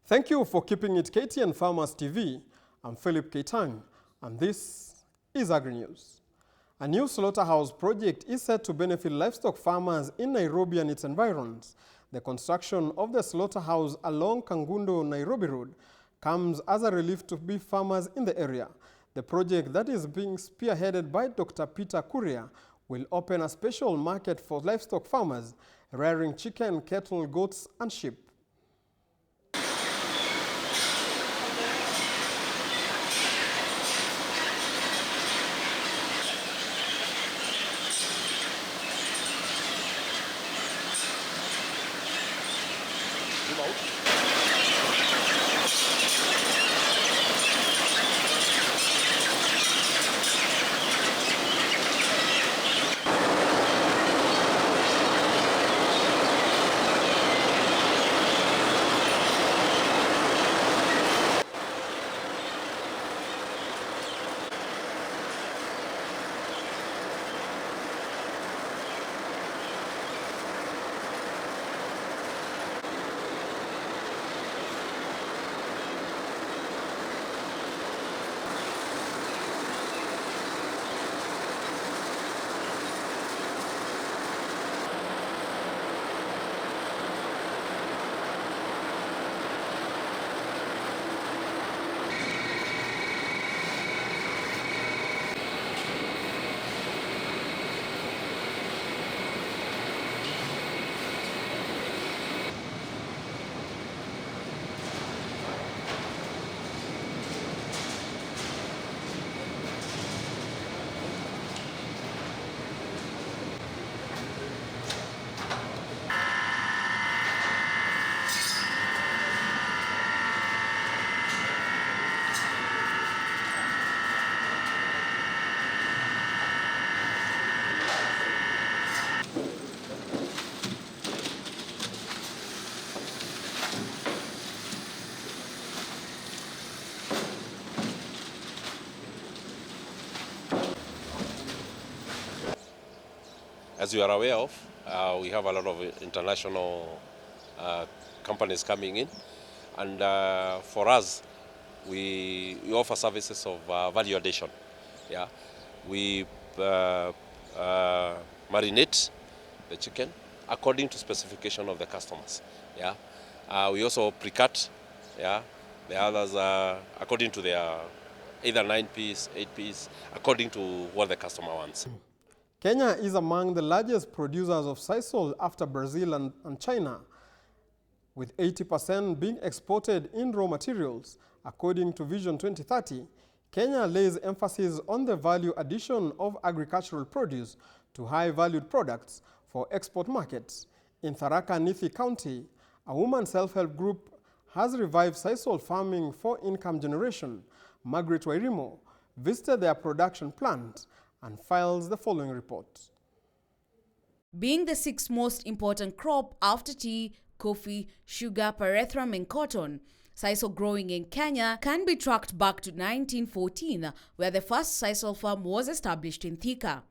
Thank you for keeping it KTN Farmers TV. I'm Philip Keitang, and this is Agri News. A new slaughterhouse project is set to benefit livestock farmers in Nairobi and its environs. The construction of the slaughterhouse along Kangundo-Nairobi Road comes as a relief to beef farmers in the area. The project that is being spearheaded by Dr. Peter Kuria will open a special market for livestock farmers rearing chicken, cattle, goats, and sheep. As you are aware of, we have a lot of international companies coming in, and for us, we offer services of value addition. Yeah, we marinate the chicken according to specification of the customers. Yeah, we also pre-cut. Yeah, the others according to their either 9-piece, 8-piece, according to what the customer wants. Kenya is among the largest producers of sisal after Brazil and China, with 80% being exported in raw materials. According to Vision 2030, Kenya lays emphasis on the value addition of agricultural produce to high-valued products for export markets. In Tharaka Nithi County, a woman self-help group has revived sisal farming for income generation. Margaret Wairimo visited their production plant and files the following report. Being the sixth most important crop after tea, coffee, sugar, pyrethrum and cotton, sisal growing in Kenya can be tracked back to 1914, where the first sisal farm was established in Thika.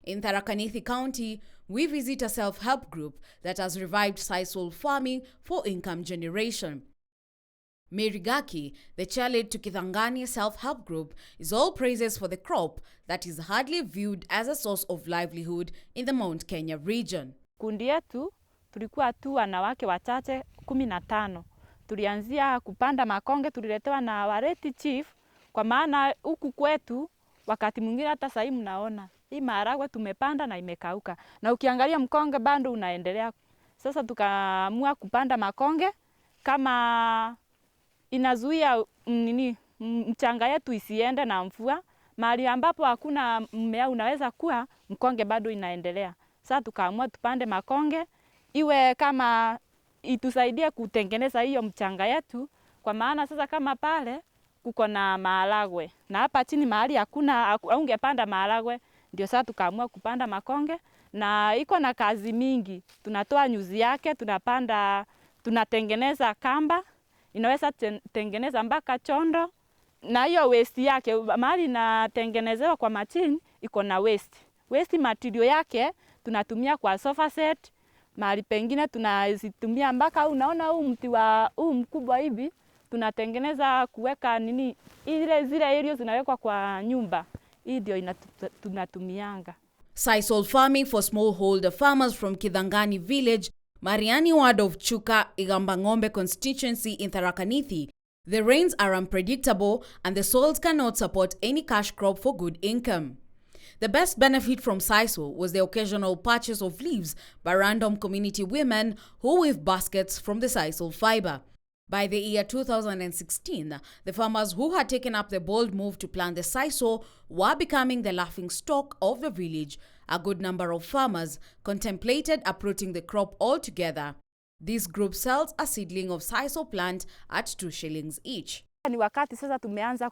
In Tharaka Nithi County, we visit a self-help group that has revived sisal farming for income generation. Mary Gaki, the chairlead to Kithangani self-help group, is all praises for the crop that is hardly viewed as a source of livelihood in the Mount Kenya region. Kundi yetu tulikuwa tu wanawake wachache 15. Tulianzia kupanda makonge, tuliletewa na Wareti chief, kwa maana huku kwetu wakati mwingine hata sasa hivi mnaona hii maharagwe tumepanda na imekauka, na ukiangalia mkonge bado unaendelea. Sasa tukaamua kupanda makonge kama inazuia mchanga yetu isiende na mvua. Mahali ambapo hakuna mmea unaweza kuwa, mkonge bado inaendelea. Sasa tukaamua tupande makonge iwe kama itusaidie kutengeneza hiyo mchanga yetu, kwa maana sasa kama pale kuko na maharagwe na hapa chini mahali hakuna, ungepanda maharagwe. Ndio sasa tukaamua kupanda makonge, na iko na kazi mingi. Tunatoa nyuzi yake, tunapanda, tunatengeneza kamba, inaweza tengeneza mpaka chondo, na hiyo waste yake mahali inatengenezewa kwa machine iko na waste material yake tunatumia kwa sofa set, mahali pengine tunazitumia mpaka unaona huu mti wa huu mkubwa hivi tunatengeneza kuweka nini zile areas zinawekwa kwa nyumba. Hii ndio tunatumianga. Sisal farming for smallholder farmers from Kidangani village, Mariani ward of Chuka, Igambangombe constituency in Tharaka Nithi. The rains are unpredictable and the soils cannot support any cash crop for good income. The best benefit from Sisal was the occasional purchase of leaves by random community women who weave baskets from the Sisal fiber. By the year 2016, the farmers who had taken up the bold move to plant the sisal were becoming the laughingstock of the village. A good number of farmers contemplated uprooting the crop altogether. This group sells a seedling of sisal plant at 2 shillings each. Ni wakati sasa tumeanza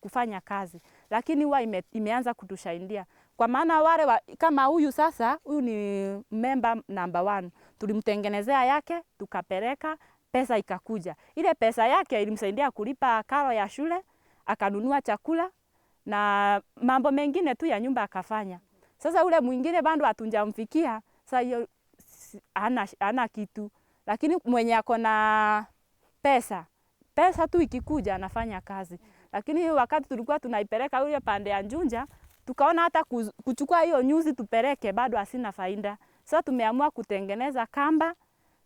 kufanya kazi, lakini huwa imeanza kutusaidia. Kwa maana wale kama huyu sasa, huyu ni member number 1. Tulimtengenezea yake, tukapeleka, pesa ikakuja. Ile pesa yake ilimsaidia kulipa karo ya shule, akanunua chakula na mambo mengine tu ya nyumba akafanya. Sasa ule mwingine bado hatunjamfikia, sasa hiyo ana kitu. Lakini mwenye ako na pesa tu ikikuja anafanya kazi. Lakini wakati tulikuwa tunaipeleka ule pande ya Njunja, tukaona hata kuchukua hiyo nyuzi tupeleke bado hasina faida. Sasa tumeamua kutengeneza kamba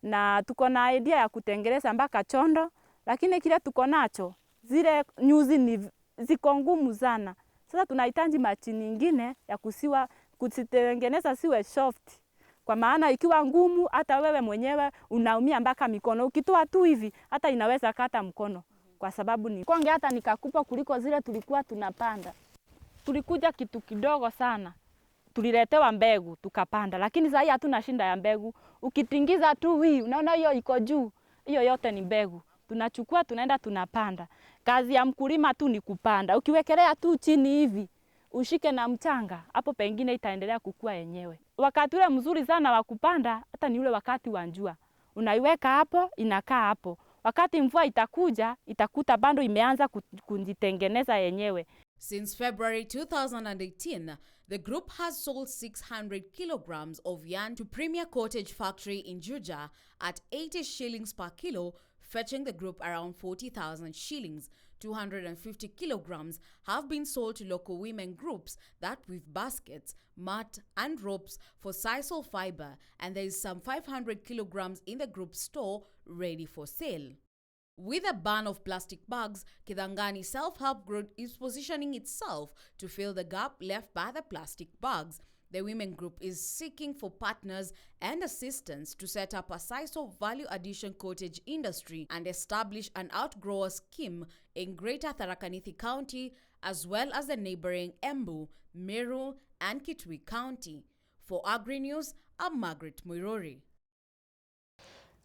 na tuko na idea ya kutengeneza mpaka chondo, lakini kile tuko nacho zile nyuzi ziko ngumu sana. Sasa tunahitaji machine nyingine ya kusitengeneza siwe soft. Kwa maana ikiwa ngumu hata wewe mwenyewe unaumia mpaka mikono. Ukitoa tu hivi hata inaweza kata mkono. Kwa sababu ni konge hata nikakupa kuliko zile tulikuwa tunapanda. Tulikuja kitu kidogo sana. Tuliletewa mbegu tukapanda, lakini sasa hatuna shinda ya mbegu. Ukitingiza tu hii unaona hiyo iko juu. Hiyo yote ni mbegu. Tunachukua tunaenda tunapanda. Kazi ya mkulima tu ni kupanda. Ukiwekelea tu chini hivi ushike na mchanga, hapo pengine itaendelea kukua yenyewe. Wakati ule mzuri sana wa kupanda hata ni ule wakati wa jua. Unaiweka hapo, inakaa hapo. Wakati mvua itakuja, itakuta bado imeanza kujitengeneza yenyewe. Since February 2018, the group has sold 600 kilograms of yarn to Premier Cottage Factory in Juja at 80 shillings per kilo, fetching the group around 40,000 shillings. 250 kilograms have been sold to local women groups that weave baskets, mat and ropes for sisal fiber, and there is some 500 kilograms in the group store ready for sale. With a ban of plastic bags, Kidangani Self-Help Group is positioning itself to fill the gap left by the plastic bags. The women group is seeking for partners and assistance to set up a sisal value addition cottage industry and establish an outgrower scheme in Greater Tharaka Nithi County as well as the neighboring Embu, Meru and Kitui County. For Agri News, I'm Margaret Muirori.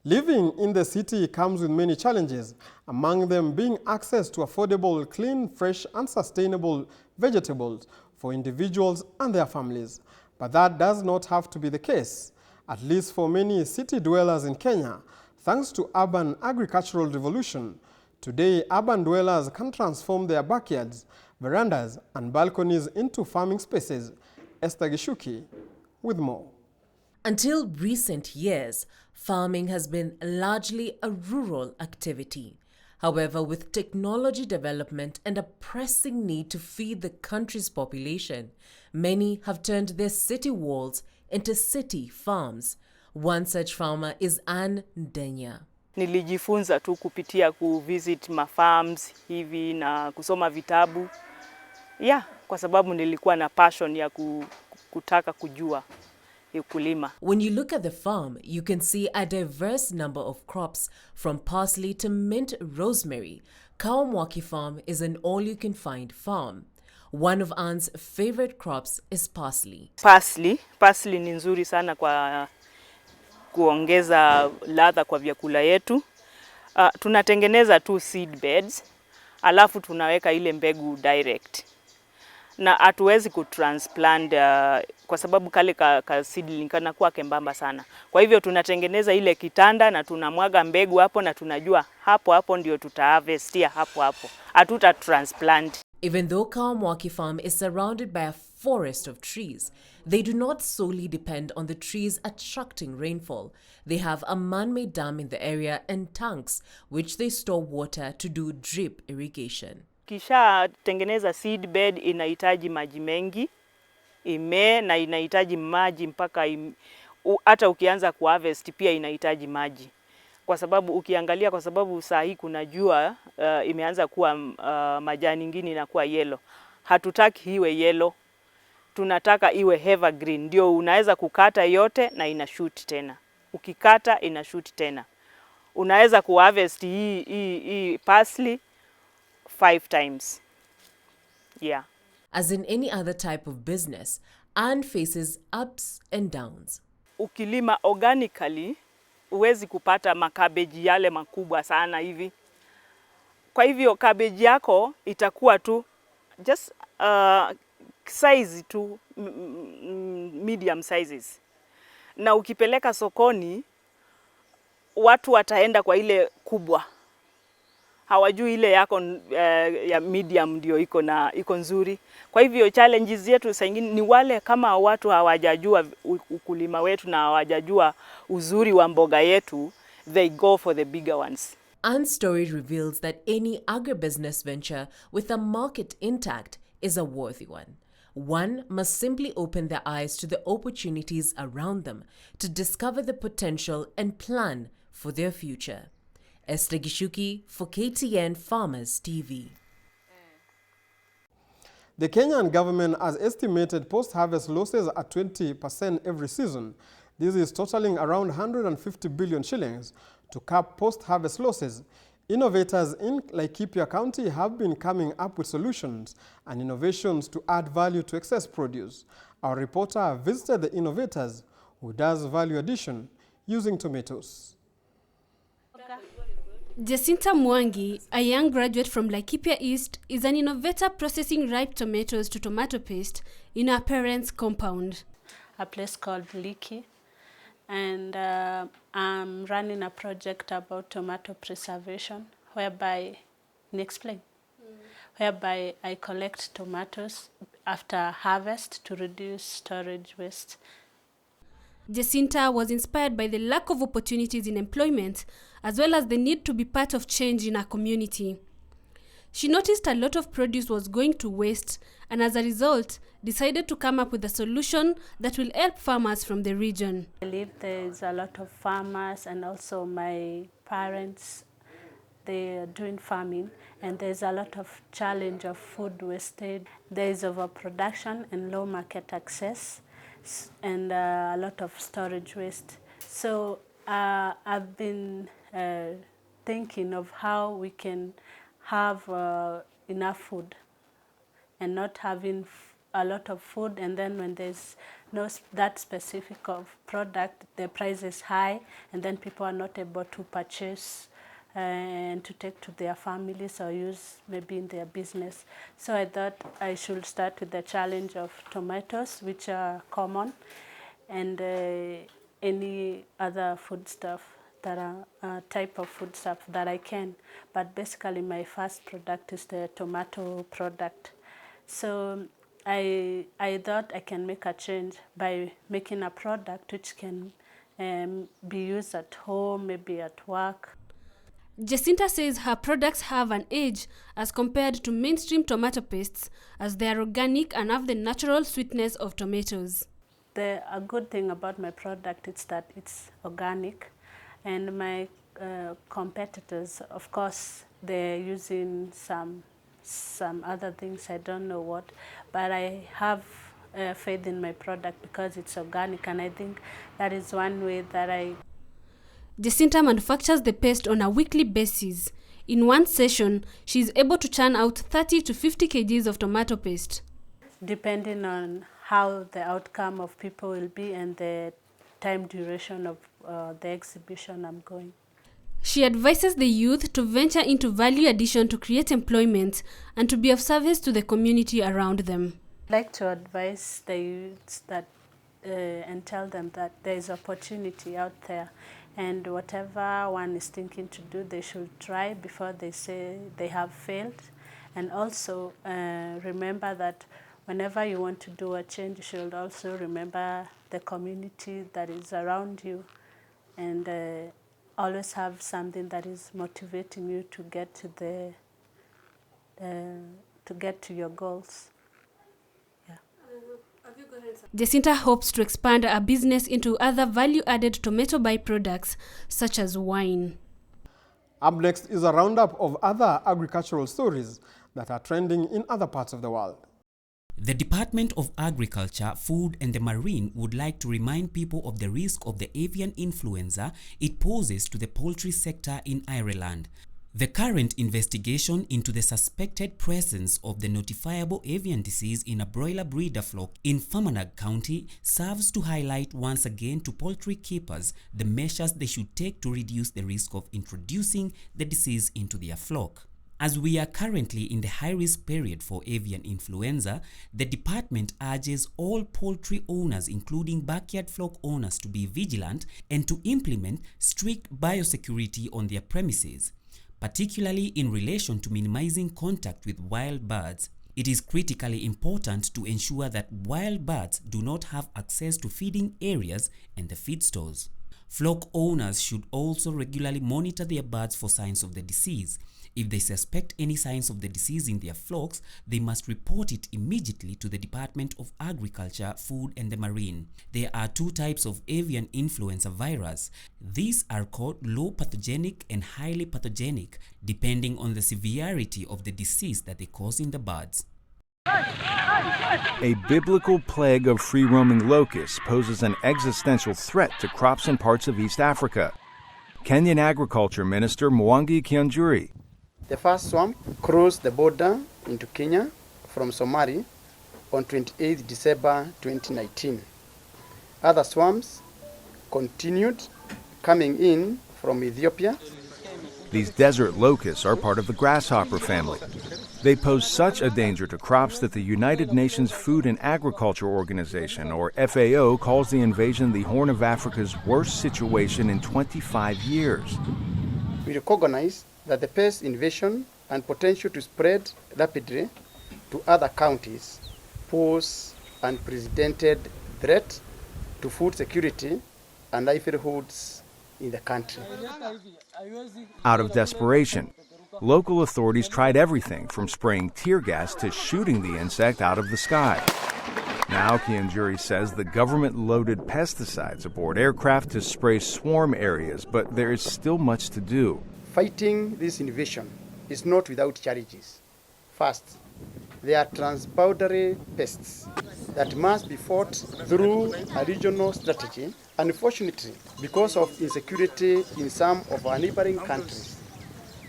Living in the city comes with many challenges, among them being access to affordable, clean, fresh and sustainable vegetables for individuals and their families. But that does not have to be the case, at least for many city dwellers in Kenya. Thanks to urban agricultural revolution, today urban dwellers can transform their backyards, verandas and balconies into farming spaces. Esther Gishuki with more. Until recent years, farming has been largely a rural activity. However, with technology development and a pressing need to feed the country's population, many have turned their city walls into city farms. One such farmer is Ann Ndenya. Nilijifunza tu kupitia kuvisit mafarms hivi na kusoma vitabu. Kwa sababu nilikuwa na passion ya kutaka kujua ukulima. When you look at the farm, you can see a diverse number of crops from parsley to mint rosemary. Kawamwaki Farm is an all-you-can-find farm. One of Ann's favorite crops is parsley. Parsley ni nzuri sana kwa kuongeza ladha kwa vyakula yetu. Tunatengeneza tu seed beds, alafu tunaweka ile mbegu direct. Na hatuwezi kutransplant kwa sababu kale ka seedling kanakuwa kembamba sana. Kwa hivyo tunatengeneza ile kitanda na tunamwaga mbegu hapo na tunajua hapo ndio tutaharvestia hapo. Hatuta transplant. Even though Kawamwaki Farm is surrounded by a forest of trees, they do not solely depend on the trees attracting rainfall. They have a man-made dam in the area and tanks which they store water to do drip irrigation. Kisha tengeneza seed bed inahitaji maji mengi, imee na inahitaji maji mpaka hata ukianza kuharvest pia inahitaji maji. Kwa sababu ukiangalia, kwa sababu saa hii kuna jua imeanza kuwa majani ingine inakuwa yellow. Hatutaki iwe yellow. Tunataka iwe evergreen. Ndio unaweza kukata yote na inashoot tena. Ukikata inashoot tena. Unaweza kuharvest hii parsley 5 times. Yeah. As in any other type of business, Anne faces ups and downs. Ukilima organically, huwezi kupata makabeji yale makubwa sana hivi. Kwa hivyo kabeji yako itakuwa tu just size tu, medium sizes. Na ukipeleka sokoni, watu wataenda kwa ile kubwa. Hawajui ile yako ya medium ndio iko nzuri. Kwa hivyo challenges yetu saa nyingine ni wale kama watu hawajajua ukulima wetu na hawajajua uzuri wa mboga yetu, they go for the bigger ones. Anne's story reveals that any agribusiness venture with a market intact is a worthy one. One must simply open their eyes to the opportunities around them to discover the potential and plan for their future. Esther Gishuki for KTN Farmers TV. The Kenyan government has estimated post-harvest losses at 20% every season. This is totaling around 150 billion shillings. To cap post-harvest losses, innovators in Laikipia County have been coming up with solutions and innovations to add value to excess produce. Our reporter visited the innovators who does value addition using tomatoes. Jacinta Mwangi, a young graduate from Laikipia East, is an innovator processing ripe tomatoes to tomato paste in her parents' compound. A place called Liki, and I'm running a project about tomato preservation, whereby I collect tomatoes after harvest to reduce storage waste. Jacinta was inspired by the lack of opportunities in employment, as well as the need to be part of change in her community. She noticed a lot of produce was going to waste, and as a result, decided to come up with a solution that will help farmers from the region. I believe there's a lot of farmers, and also my parents, they are doing farming, and there's a lot of challenge of food wastage. There's overproduction and low market access, and a lot of storage waste. So I've been thinking of how we can have enough food and not having a lot of food, and then when there's no that specific of product, the price is high, and then people are not able to purchase and to take to their families or use maybe in their business. So I thought I should start with the challenge of tomatoes, which are common, and any other foodstuff that are type of foodstuff that I can. But basically my first product is the tomato product. So I thought I can make a change by making a product which can be used at home, maybe at work. Jacinta says her products have an edge as compared to mainstream tomato pastes, as they are organic and have the natural sweetness of tomatoes. A good thing about my product is that it's organic, and my competitors, of course, they're using some other things, I don't know what, but I have faith in my product because it's organic, and I think that is one way that Jacinta manufactures the paste on a weekly basis. In one session, she is able to churn out 30 to 50 kgs of tomato paste. Depending on how the outcome of people will be and the time duration of the exhibition I'm going. She advises the youth to venture into value addition to create employment and to be of service to the community around them. I'd like to advise the youths that and tell them that there is opportunity out there, and whatever one is thinking to do, they should try before they say they have failed. And also remember that whenever you want to do a change, you should also remember the community that is around you, and always have something that is motivating you to get to your goals. Jacinta hopes to expand her business into other value-added tomato byproducts, such as wine. Up next is a roundup of other agricultural stories that are trending in other parts of the world. The Department of Agriculture, Food and the Marine would like to remind people of the risk of the avian influenza it poses to the poultry sector in Ireland. The current investigation into the suspected presence of the notifiable avian disease in a broiler breeder flock in Fermanagh County serves to highlight once again to poultry keepers the measures they should take to reduce the risk of introducing the disease into their flock. As we are currently in the high-risk period for avian influenza, the department urges all poultry owners, including backyard flock owners, to be vigilant and to implement strict biosecurity on their premises, particularly in relation to minimizing contact with wild birds. It is critically important to ensure that wild birds do not have access to feeding areas and the feed stores. Flock owners should also regularly monitor their birds for signs of the disease. If they suspect any signs of the disease in their flocks, they must report it immediately to the Department of Agriculture, Food and the Marine. There are two types of avian influenza virus. These are called low pathogenic and highly pathogenic, depending on the severity of the disease that they cause in the birds. A biblical plague of free-roaming locusts poses an existential threat to crops in parts of East Africa. Kenyan Agriculture Minister Mwangi Kianjuri. The first swarm crossed the border into Kenya from Somalia on 28 December 2019. Other swarms continued coming in from Ethiopia. These desert locusts are part of the grasshopper family. They pose such a danger to crops that the United Nations Food and Agriculture Organization, or FAO, calls the invasion the Horn of Africa's worst situation in 25 years. We recognize that the pest invasion and potential to spread rapidly to other counties pose an unprecedented threat to food security and livelihoods in the country. Out of desperation, local authorities tried everything from spraying tear gas to shooting the insect out of the sky. Now, Kianjuri says the government loaded pesticides aboard aircraft to spray swarm areas, but there is still much to do. Fighting this invasion is not without challenges. First, there are transboundary pests that must be fought through a regional strategy. Unfortunately, because of insecurity in some of our neighboring countries,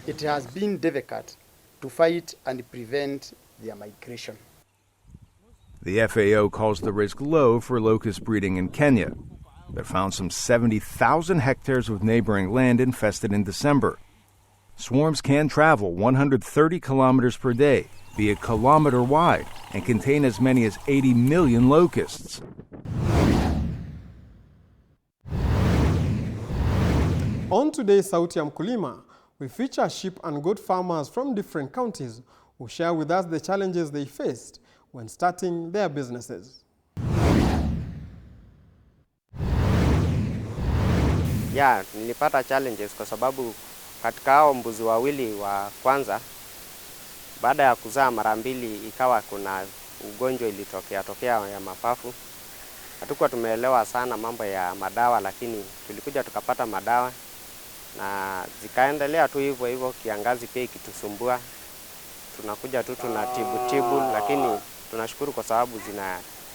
it has been difficult to fight and prevent their migration. The FAO calls the risk low for locust breeding in Kenya. They found some 70,000 hectares of neighboring land infested in December. Swarms can travel 130 kilometers per day, be a kilometer wide, and contain as many as 80 million locusts. On today's Sauti ya Mkulima, we feature sheep and goat farmers from different counties who share with us the challenges they faced when starting their businesses. Nilipata challenges kwa sababu katika hao mbuzi wawili wa kwanza, baada ya kuzaa mara mbili ikawa kuna ugonjwa ilitokea ya mapafu. Hatukuwa tumeelewa sana mambo ya madawa, lakini tulikuja tukapata madawa na zikaendelea tu hivyo kiangazi pia ikitusumbua. Tunakuja tu tunatibu, lakini tunashukuru kwa sababu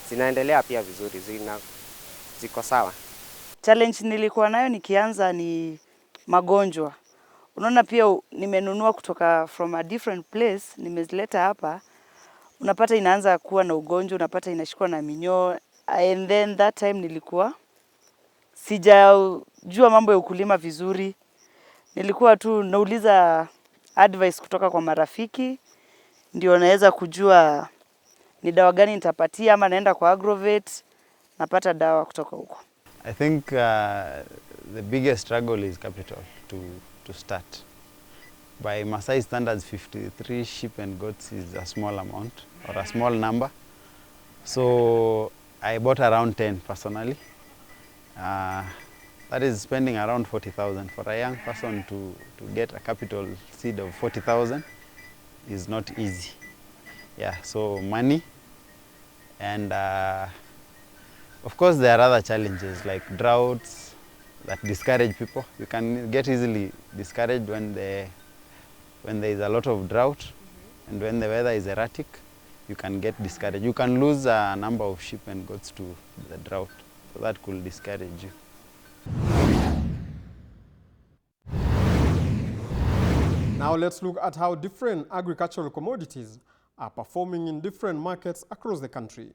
zinaendelea pia vizuri, ziko sawa. Challenge nilikuwa nayo nikianza ni magonjwa. Unaona pia nimenunua kutoka from a different place, nimezileta hapa. Unapata inaanza kuwa na ugonjwa, unapata inashikwa na minyoo. And then that time nilikuwa sijajua mambo ya ukulima vizuri. Nilikuwa tu nauliza advice kutoka kwa marafiki, ndio naweza kujua ni dawa gani nitapatia, ama naenda kwa agrovet napata dawa kutoka huko. I think the biggest struggle is capital to start. By Maasai standards, 53 sheep and goats is a small amount or a small number. So I bought around 10 personally. That is spending around 40,000. For a young person to get a capital seed of 40,000 is not easy. Yeah, so money and of course there are other challenges like droughts that discourage people. You can get easily discouraged when there is a lot of drought, and when the weather is erratic, you can get discouraged. You can lose a number of sheep and goats to the drought, so that could discourage you. Now let's look at how different agricultural commodities are performing in different markets across the country.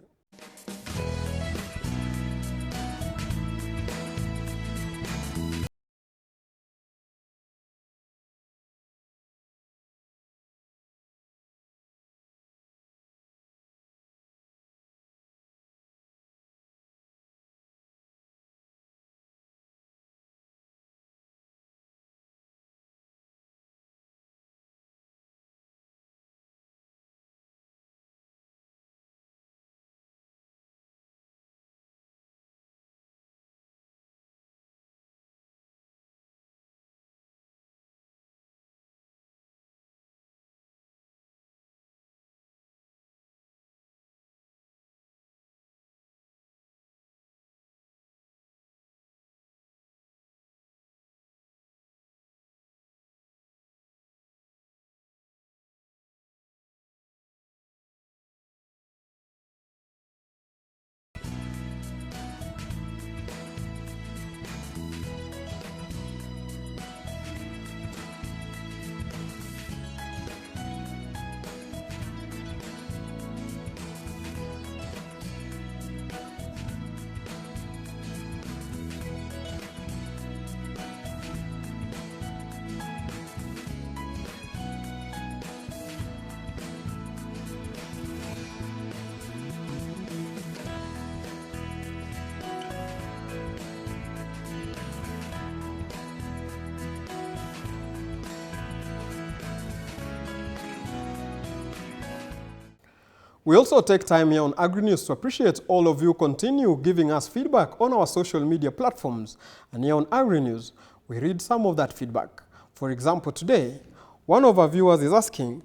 We also take time here on Agri News to appreciate all of you continue giving us feedback on our social media platforms. And here on Agri News, we read some of that feedback. For example, today, one of our viewers is asking,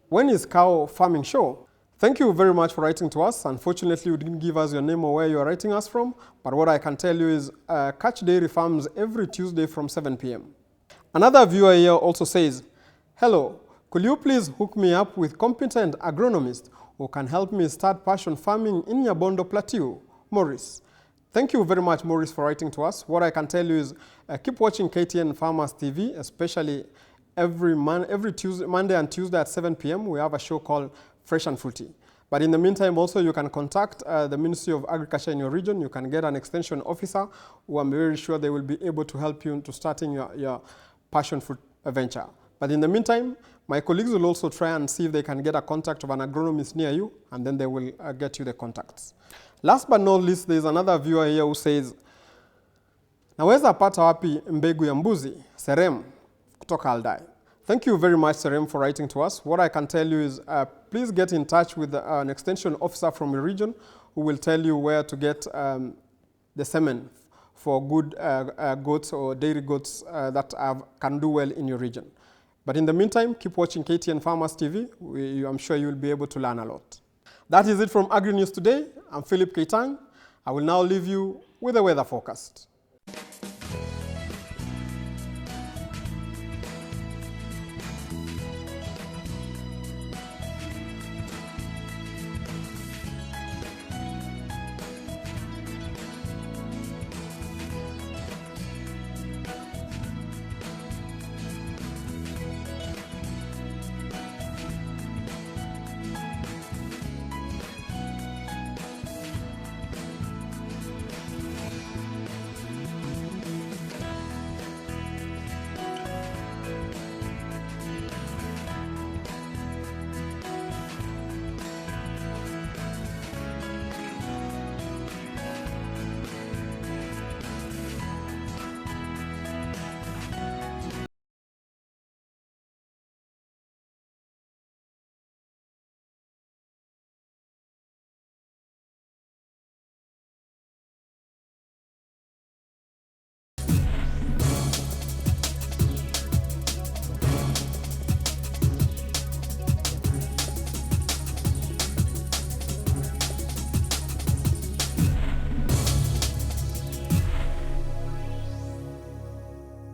when is cow farming show? Thank you very much for writing to us. Unfortunately, you didn't give us your name or where you are writing us from, but what I can tell you is Catch Dairy Farms every Tuesday from 7 p.m. Another viewer here also says, hello, could you please hook me up with competent agronomist who can help me start passion farming in Nyabondo Plateau? Maurice. Thank you very much, Maurice, for writing to us. What I can tell you is keep watching KTN Farmers TV, especially every Monday and Tuesday at 7 p.m. We have a show called Fresh and Fruity. But in the meantime, also, you can contact the Ministry of Agriculture in your region. You can get an extension officer who I'm very sure they will be able to help you into starting your passion fruit venture. But in the meantime, my colleagues will also try and see if they can get a contact of an agronomist near you, and then they will get you the contacts. Last but not least, there is another viewer here who says, naweza pata wapi mbegu ya mbuzi? Serem kutoka Aldai. Thank you very much, Serem, for writing to us. What I can tell you is please get in touch with an extension officer from your region who will tell you where to get the semen for good goats or dairy goats that can do well in your region. But in the meantime, keep watching KTN Farmers TV. I'm sure you'll be able to learn a lot. That is it from Agri News today. I'm Philip Keitang. I will now leave you with the weather forecast.